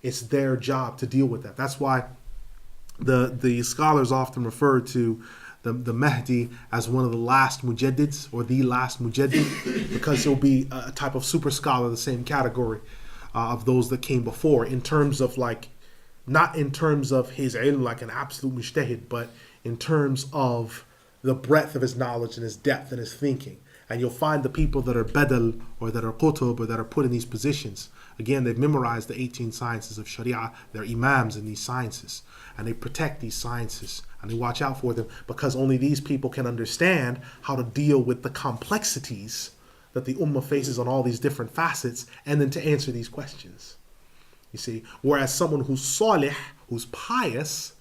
It's their job to deal with that. That's why the scholars often refer to the Mahdi as one of the last mujaddids, or the last mujaddid, because he'll be a type of super scholar, the same category of those that came before, in terms of like, not in terms of his ilm like an absolute mujtahid, but in terms of the breadth of his knowledge and his depth and his thinking. And you'll find the people that are badal, or that are qutub, or that are put in these positions, again, they've memorized the 18 sciences of Sharia. They're imams in these sciences, and they protect these sciences, and they watch out for them, because only these people can understand how to deal with the complexities that the ummah faces on all these different facets, and then to answer these questions. You see, whereas someone who's salih, who's pious,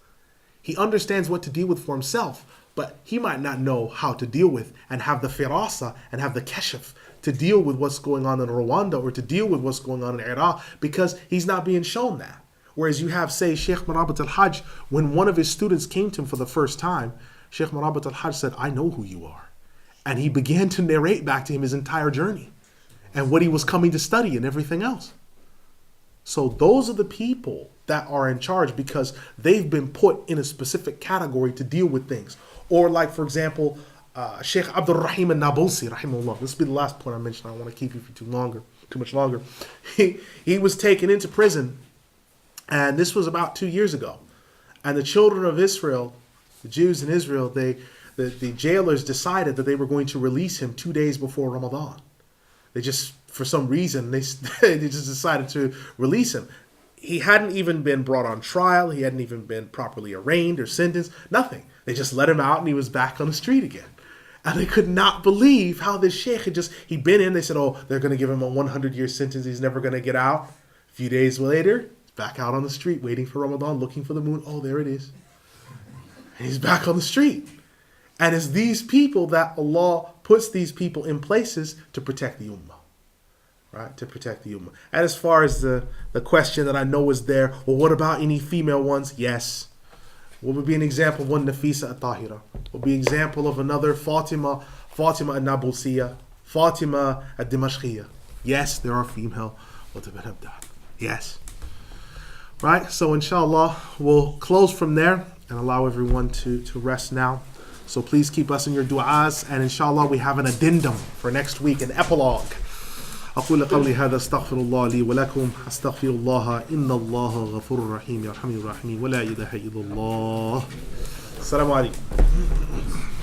he understands what to deal with for himself, but he might not know how to deal with and have the firasa and have the kashf to deal with what's going on in Rwanda, or to deal with what's going on in Iraq, because he's not being shown that. Whereas you have, say, Sheikh Marabat al-Hajj, when one of his students came to him for the first time, Sheikh Marabat al-Hajj said, "I know who you are." And he began to narrate back to him his entire journey and what he was coming to study and everything else. So those are the people that are in charge, because they've been put in a specific category to deal with things. Or like, for example, Sheikh Abdul Rahim al-Nabusi, rahimahullah. This will be the last point I mentioned. I don't want to keep you for too much longer. He was taken into prison, and this was about 2 years ago. And the children of Israel, the Jews in Israel, the jailers decided that they were going to release him 2 days before Ramadan. They just, for some reason, they just decided to release him. He hadn't even been brought on trial. He hadn't even been properly arraigned or sentenced. Nothing. They just let him out, and he was back on the street again. And they could not believe how this sheikh he'd been in. They said, oh, they're going to give him a 100-year sentence. He's never going to get out. A few days later, he's back out on the street waiting for Ramadan, looking for the moon. Oh, there it is. And he's back on the street. And it's these people that Allah puts these people in places to protect the ummah. Right? To protect the ummah. And as far as the question that I know is there, well, what about any female ones? Yes. What would be an example of one? Nafisa al-Tahira. What would be an example of another? Fatima al-Nabulsiya, Fatima al-Dimashqiya. Yes, there are female. Yes. Right? So inshallah, we'll close from there and allow everyone to rest now. So please keep us in your du'as, and inshallah we have an addendum for next week, an epilogue. أقول قولي هذا استغفر الله لي ولكم أستغفر الله إن الله غفور رحيم يرحمني الراحمين ولا إله إلا الله. السلام عليكم.